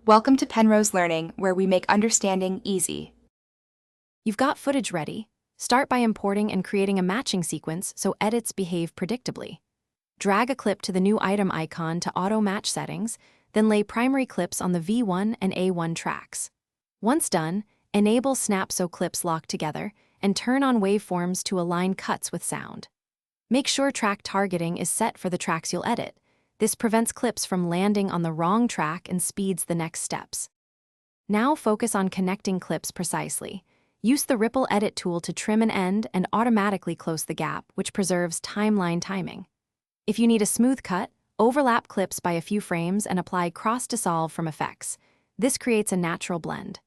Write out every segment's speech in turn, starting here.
Welcome to Penrose Learning, where we make understanding easy. You've got footage ready. Start by importing and creating a matching sequence so edits behave predictably. Drag a clip to the new item icon to auto-match settings, then lay primary clips on the V1 and A1 tracks. Once done, enable Snap so clips lock together, and turn on waveforms to align cuts with sound. Make sure track targeting is set for the tracks you'll edit. This prevents clips from landing on the wrong track and speeds the next steps. Now focus on connecting clips precisely. Use the Ripple Edit tool to trim an end and automatically close the gap, which preserves timeline timing. If you need a smooth cut, overlap clips by a few frames and apply cross-dissolve from effects. This creates a natural blend.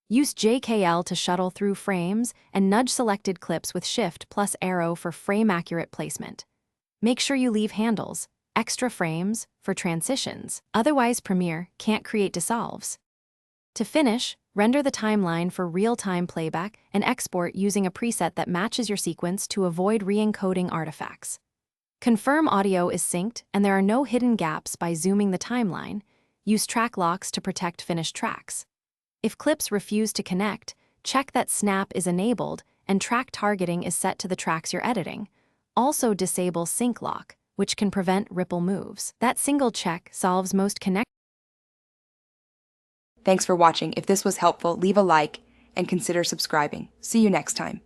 Use JKL to shuttle through frames and nudge selected clips with Shift plus arrow for frame-accurate placement. Make sure you leave handles, extra frames, for transitions. Otherwise, Premiere can't create dissolves. To finish, render the timeline for real-time playback and export using a preset that matches your sequence to avoid re-encoding artifacts. Confirm audio is synced and there are no hidden gaps by zooming the timeline. Use track locks to protect finished tracks. If clips refuse to connect, check that Snap is enabled and track targeting is set to the tracks you're editing. Also disable sync lock, which can prevent ripple moves. That single check solves most connect. Thanks for watching. If this was helpful, leave a like and consider subscribing. See you next time.